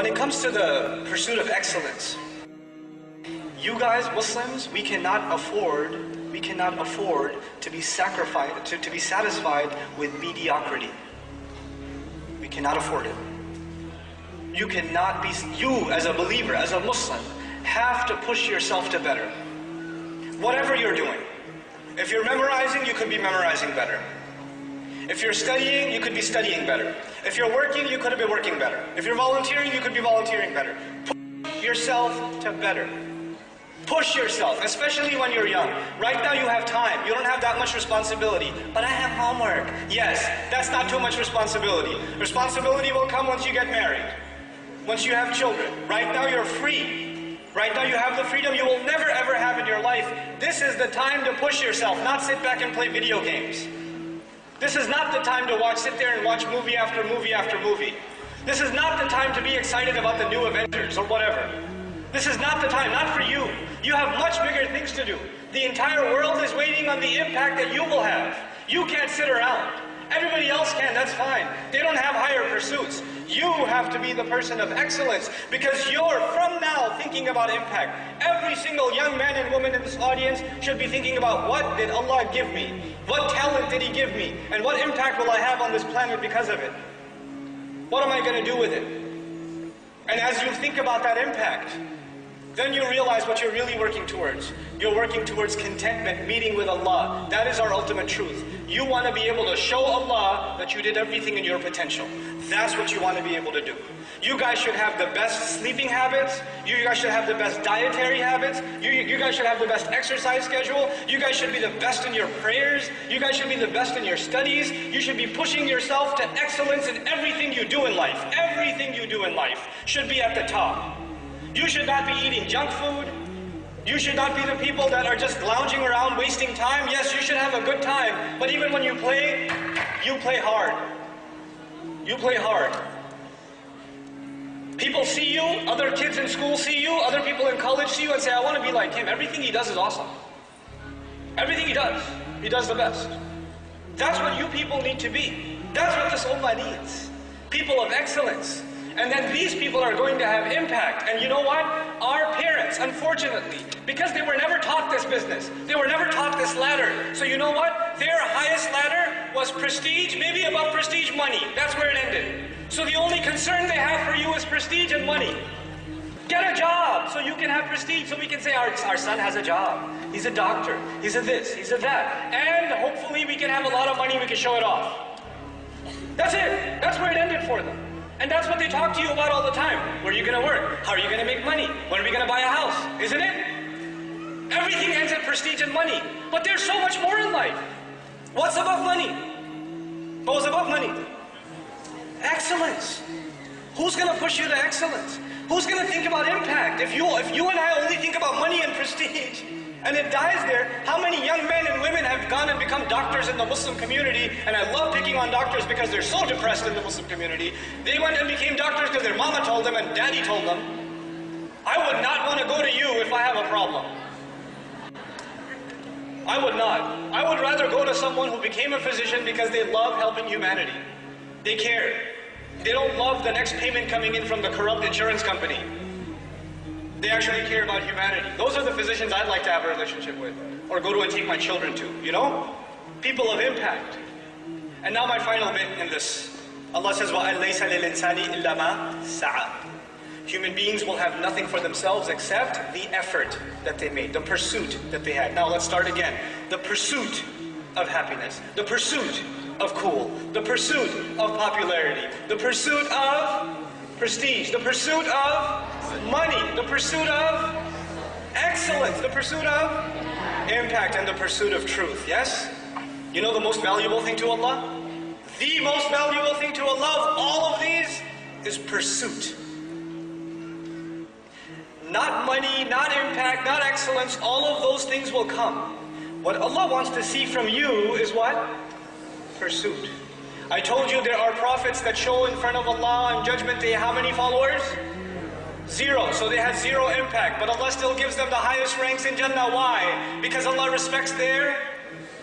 When it comes to the pursuit of excellence, you guys, Muslims, we cannot afford to be satisfied with mediocrity. We cannot afford it. You as a believer, as a Muslim, have to push yourself to better. Whatever you're doing. If you're memorizing, you could be memorizing better. If you're studying, you could be studying better. If you're working, you could be working better. If you're volunteering, you could be volunteering better. Push yourself to better. Push yourself, especially when you're young. Right now you have time. You don't have that much responsibility. But I have homework. Yes, that's not too much responsibility. Responsibility will come once you get married. Once you have children. Right now you're free. Right now you have the freedom you will never ever have in your life. This is the time to push yourself, not sit back and play video games. This is not the time to sit there and watch movie after movie after movie. This is not the time to be excited about the new Avengers or whatever. This is not the time, not for you. You have much bigger things to do. The entire world is waiting on the impact that you will have. You can't sit around. Everybody else can, that's fine. They don't have higher pursuits. You have to be the person of excellence because you're, from now, thinking about impact. Every single young man and woman in this audience should be thinking about what did Allah give me? What talent did He give me? And what impact will I have on this planet because of it? What am I going to do with it? And as you think about that impact, then you realize what you're really working towards. You're working towards contentment, meeting with Allah. That is our ultimate truth. You want to be able to show Allah that you did everything in your potential. That's what you want to be able to do. You guys should have the best sleeping habits. You guys should have the best dietary habits. You guys should have the best exercise schedule. You guys should be the best in your prayers. You guys should be the best in your studies. You should be pushing yourself to excellence in everything you do in life. Everything you do in life should be at the top. You should not be eating junk food. You should not be the people that are just lounging around wasting time. Yes, you should have a good time, but even when you play hard. You play hard. People see you, other kids in school see you, other people in college see you and say, I want to be like him. Everything he does is awesome. Everything he does the best. That's what you people need to be. That's what this ummah needs. People of excellence. And then these people are going to have impact. And you know what? Our parents, unfortunately, because they were never taught this business, they were never taught this ladder. So you know what? Their highest ladder was prestige, maybe above prestige, money. That's where it ended. So the only concern they have for you is prestige and money. Get a job so you can have prestige, so we can say our son has a job. He's a doctor. He's a this, he's a that. And hopefully we can have a lot of money, we can show it off. That's it. That's where it ended for them. And that's what they talk to you about all the time. Where are you going to work? How are you going to make money? When are we going to buy a house? Isn't it? Everything ends in prestige and money. But there's so much more in life. What's above money? What was above money? Excellence. Who's going to push you to excellence? Who's going to think about impact? If you and I only think about money and prestige, and it dies there, how many young men and women have gone and become doctors in the Muslim community? And I love picking on doctors because they're so depressed in the Muslim community. They went and became doctors because their mama told them and daddy told them. I would not want to go to you if I have a problem. I would not. I would rather go to someone who became a physician because they love helping humanity. They care. They don't love the next payment coming in from the corrupt insurance company. They actually care about humanity. Those are the physicians I'd like to have a relationship with, or go to and take my children to, you know? People of impact. And now my final bit in this. Allah says, وَأَن لَيْسَ لِلْإِنسَانِ إِلَّا مَا سَعَى. Human beings will have nothing for themselves except the effort that they made, the pursuit that they had. Now let's start again. The pursuit of happiness, the pursuit of cool, the pursuit of popularity, the pursuit of prestige, the pursuit of money, the pursuit of excellence, the pursuit of impact, and the pursuit of truth, yes? You know the most valuable thing to Allah? The most valuable thing to Allah of all of these is pursuit. Not money, not impact, not excellence, all of those things will come. What Allah wants to see from you is what? Pursuit. I told you there are prophets that show in front of Allah on Judgment Day how many followers? 0. So they had 0 impact, but Allah still gives them the highest ranks in Jannah. Why? Because Allah respects their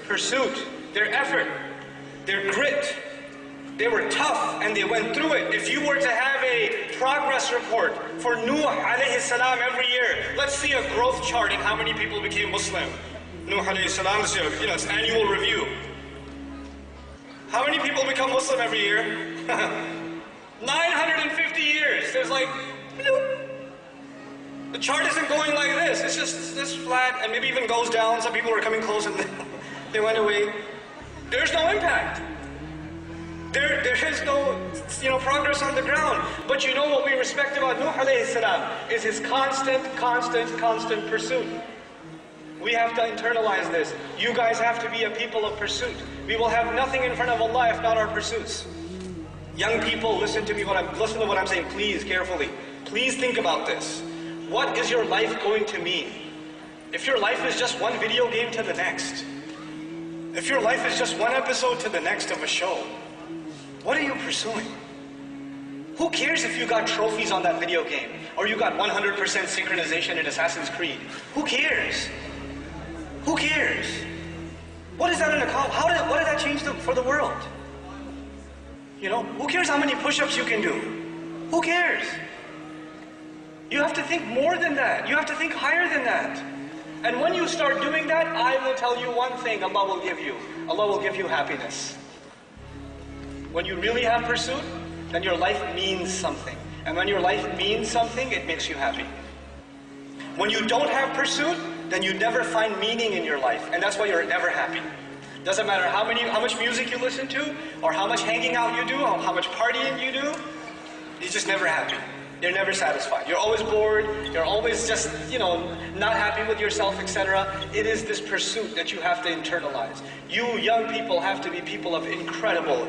pursuit, their effort, their grit. They were tough and they went through it. If you were to have a progress report for Nuh alayhi salam every year. Let's see a growth chart in how many people became Muslim. Nuh alayhi salam, it's annual review. How many people become Muslim every year? 950 years. There's like, bloop. The chart isn't going like this. It's just this flat, and maybe even goes down. Some people are coming close and they went away. There's no impact. There is no, progress on the ground. But you know what we respect about Nuh alayhi salam is his constant pursuit. We have to internalize this. You guys have to be a people of pursuit. We will have nothing in front of Allah if not our pursuits. Young people, listen to what I'm saying, please, carefully. Please think about this. What is your life going to mean? If your life is just one video game to the next, if your life is just one episode to the next of a show, what are you pursuing? Who cares if you got trophies on that video game, or you got 100% synchronization in Assassin's Creed? Who cares? Who cares? What is that in a call? What did that change for the world? Who cares how many push-ups you can do? Who cares? You have to think more than that. You have to think higher than that. And when you start doing that, I will tell you one thing Allah will give you. Allah will give you happiness. When you really have pursuit, then your life means something. And when your life means something, it makes you happy. When you don't have pursuit, then you never find meaning in your life. And that's why you're never happy. Doesn't matter how much music you listen to, or how much hanging out you do, or how much partying you do, you're just never happy. You're never satisfied. You're always bored. You're always just, not happy with yourself, etc. It is this pursuit that you have to internalize. You young people have to be people of incredible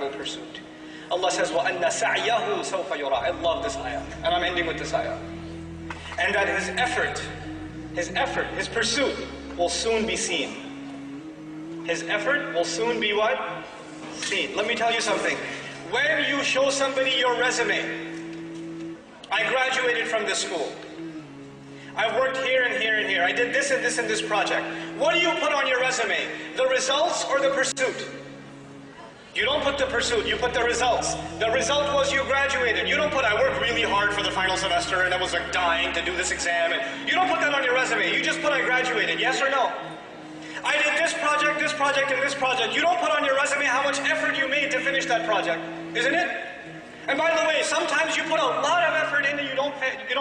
pursuit. Allah says, وَأَنَّ سَعْيَهُ سَوْفَ يُرَى. I love this ayah. And I'm ending with this ayah. And that his effort, his pursuit will soon be seen. His effort will soon be what? Seen. Let me tell you something. When you show somebody your resume, I graduated from this school. I worked here and here and here. I did this and this and this project. What do you put on your resume? The results or the pursuit? You don't put the pursuit, you put the results. The result was you graduated. You don't put, I worked really hard for the final semester and I was like dying to do this exam. And you don't put that on your resume. You just put I graduated. Yes or no? I did this project, and this project. You don't put on your resume how much effort you made to finish that project. Isn't it? And by the way, sometimes you put a lot of effort in and you don't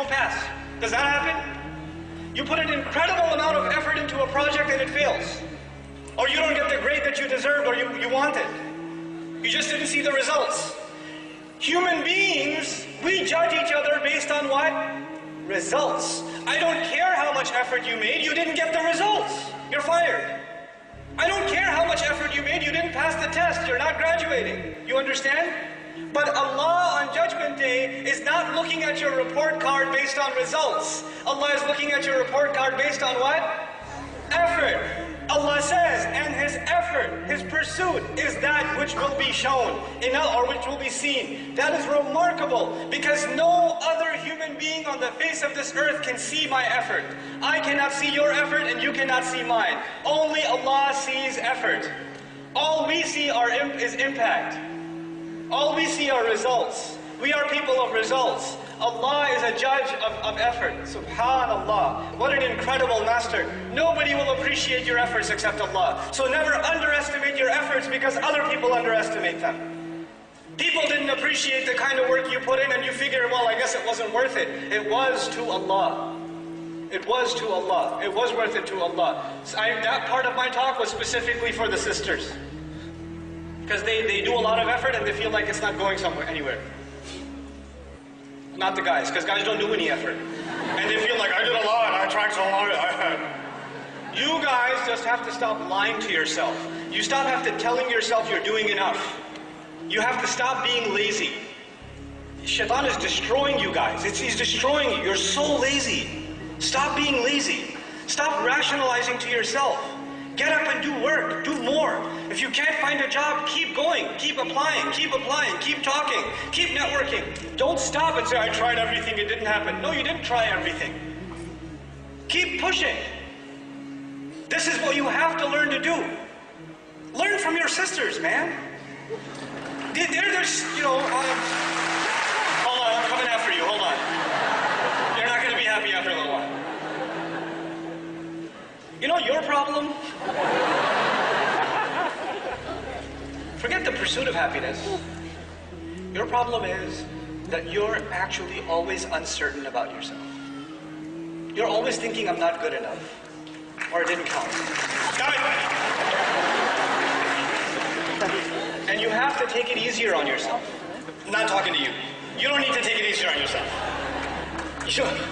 pass. Does that happen? You put an incredible amount of effort into a project and it fails. Or you don't get the grade that you deserved or you wanted. You just didn't see the results. Human beings, we judge each other based on what? Results. I don't care how much effort you made, you didn't get the results. You're fired. I don't care how much effort you made, you didn't pass the test, you're not graduating. You understand? But Allah on Judgment Day is not looking at your report card based on results. Allah is looking at your report card based on what? Effort. Allah says, and his effort, his pursuit is that which will be shown, or which will be seen. That is remarkable, because no other human being on the face of this earth can see my effort. I cannot see your effort and you cannot see mine. Only Allah sees effort. All we see is impact. All we see are results. We are people of results. Allah is a judge of effort. Subhanallah. What an incredible master. Nobody will appreciate your efforts except Allah. So never underestimate your efforts because other people underestimate them. People didn't appreciate the kind of work you put in and you figure, well, I guess it wasn't worth it. It was to Allah. It was to Allah. It was worth it to Allah. So that part of my talk was specifically for the sisters. Because they do a lot of effort and they feel like it's not going anywhere. Not the guys, because guys don't do any effort. And they feel like, I did a lot, I tried so hard. You guys just have to stop lying to yourself. You have to telling yourself you're doing enough. You have to stop being lazy. Shaitan is destroying you guys. He's destroying you. You're so lazy. Stop being lazy. Stop rationalizing to yourself. Get up and do work, do more. If you can't find a job, keep going, keep applying, keep talking, keep networking. Don't stop and say, I tried everything, it didn't happen. No, you didn't try everything. Keep pushing. This is what you have to learn to do. Learn from your sisters, man. They're I'm coming after you, hold on. You're not going to be happy after a little while. You know your problem? Forget the pursuit of happiness. Your problem is that you're actually always uncertain about yourself. You're always thinking, I'm not good enough, or it didn't count. Stop it! And you have to take it easier on yourself. I'm not talking to you. You don't need to take it easier on yourself.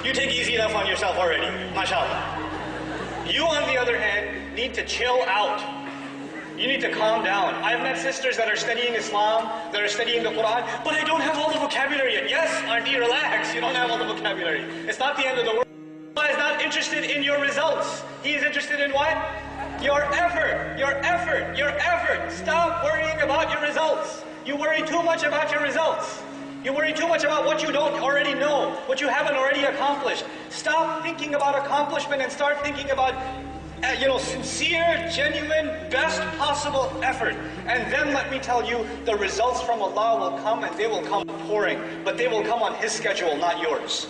You take easy enough on yourself already, mashallah. You, on the other hand, need to chill out. You need to calm down. I've met sisters that are studying Islam, that are studying the Quran, but I don't have all the vocabulary yet. Yes, auntie, relax. You don't have all the vocabulary. It's not the end of the world. Allah is not interested in your results. He is interested in what? Your effort, your effort, your effort. Stop worrying about your results. You worry too much about your results. You worry too much about what you don't already know, what you haven't already accomplished. Stop thinking about accomplishment and start thinking about sincere, genuine, best possible effort. And then let me tell you, the results from Allah will come, and they will come pouring, but they will come on His schedule, not yours.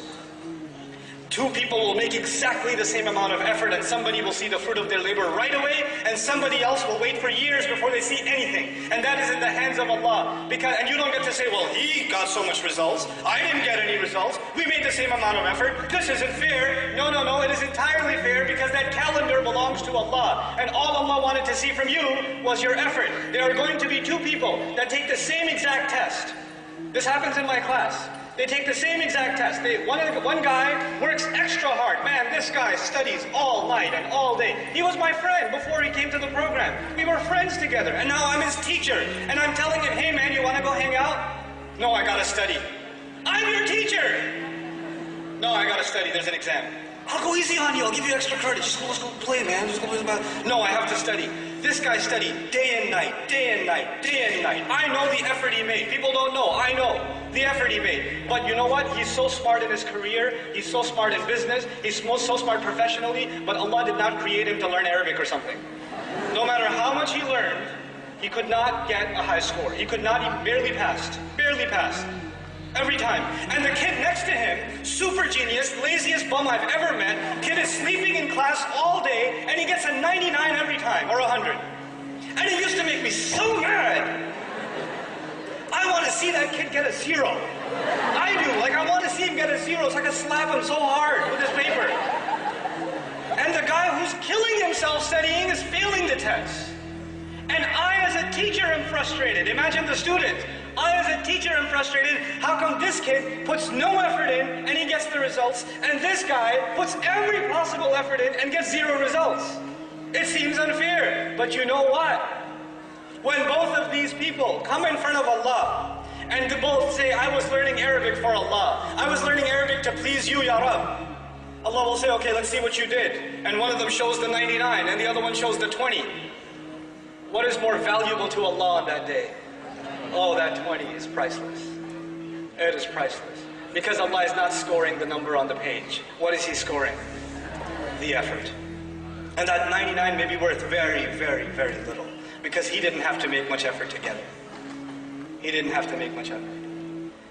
Two people will make exactly the same amount of effort, and somebody will see the fruit of their labor right away, and somebody else will wait for years before they see anything. And that is in the hands of Allah. And you don't get to say, well, he got so much results, I didn't get any results, we made the same amount of effort, this isn't fair. No, no, no, it is entirely fair, because that calendar belongs to Allah. And all Allah wanted to see from you was your effort. There are going to be two people that take the same exact test. This happens in my class. They take the same exact test. One guy works extra hard. Man, this guy studies all night and all day. He was my friend before he came to the program. We were friends together, and now I'm his teacher. And I'm telling him, hey man, you want to go hang out? No, I gotta study. I'm your teacher! No, I gotta study, there's an exam. I'll go easy on you, I'll give you extra credit. Let's go play, man. Just go play. No, I have to study. This guy studied day and night, day and night, day and night. I know the effort he made. People don't know, I know the effort he made. But you know what? He's so smart in his career, he's so smart in business, he's so smart professionally, but Allah did not create him to learn Arabic or something. No matter how much he learned, he could not get a high score. He could not, he barely passed. Every time. And the kid next to him, super genius, laziest bum I've ever met, kid is sleeping in class all day, and he gets a 99 every time, or 100. And it used to make me so mad. I want to see that kid get a 0. I do. I want to see him get a 0 so I can slap him so hard with his paper. And the guy who's killing himself studying is failing the test. And I, as a teacher, am frustrated. Imagine the student. I, as a teacher, am frustrated. How come this kid puts no effort in and he gets the results, and this guy puts every possible effort in and gets 0 results? It seems unfair. But you know what? When both of these people come in front of Allah and they both say, I was learning Arabic for Allah, I was learning Arabic to please you, Ya Rab, Allah will say, okay, let's see what you did. And one of them shows the 99 and the other one shows the 20. What is more valuable to Allah on that day? Oh, that 20 is priceless. It is priceless. Because Allah is not scoring the number on the page. What is He scoring? The effort. And that 99 may be worth very, very, very little. Because he didn't have to make much effort to get it. He didn't have to make much effort.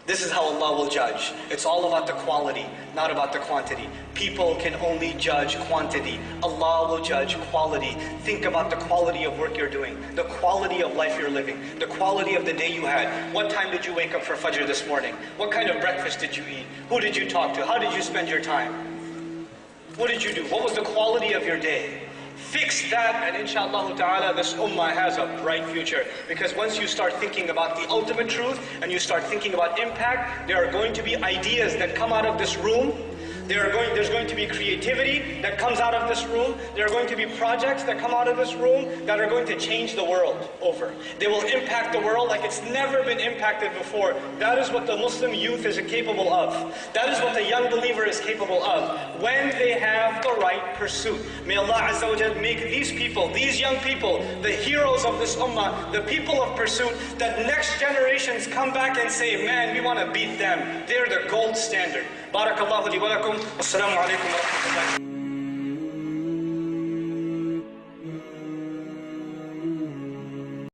This is how Allah will judge. It's all about the quality, not about the quantity. People can only judge quantity. Allah will judge quality. Think about the quality of work you're doing, the quality of life you're living, the quality of the day you had. What time did you wake up for Fajr this morning? What kind of breakfast did you eat? Who did you talk to? How did you spend your time? What did you do? What was the quality of your day? Fix that, and inshallah ta'ala, this ummah has a bright future. Because once you start thinking about the ultimate truth, and you start thinking about impact, there are going to be ideas that come out of this room. There's going to be creativity that comes out of this room. There are going to be projects that come out of this room that are going to change the world over. They will impact the world like it's never been impacted before. That is what the Muslim youth is capable of. That is what the young believer is capable of when they have the right pursuit. May Allah Azza wa Jal make these people, these young people, the heroes of this ummah, the people of pursuit, that next generations come back and say, man, we want to beat them. They're the gold standard. Barakallahu li wa lakum. Wassalamu alaikum wa rahmatullahi.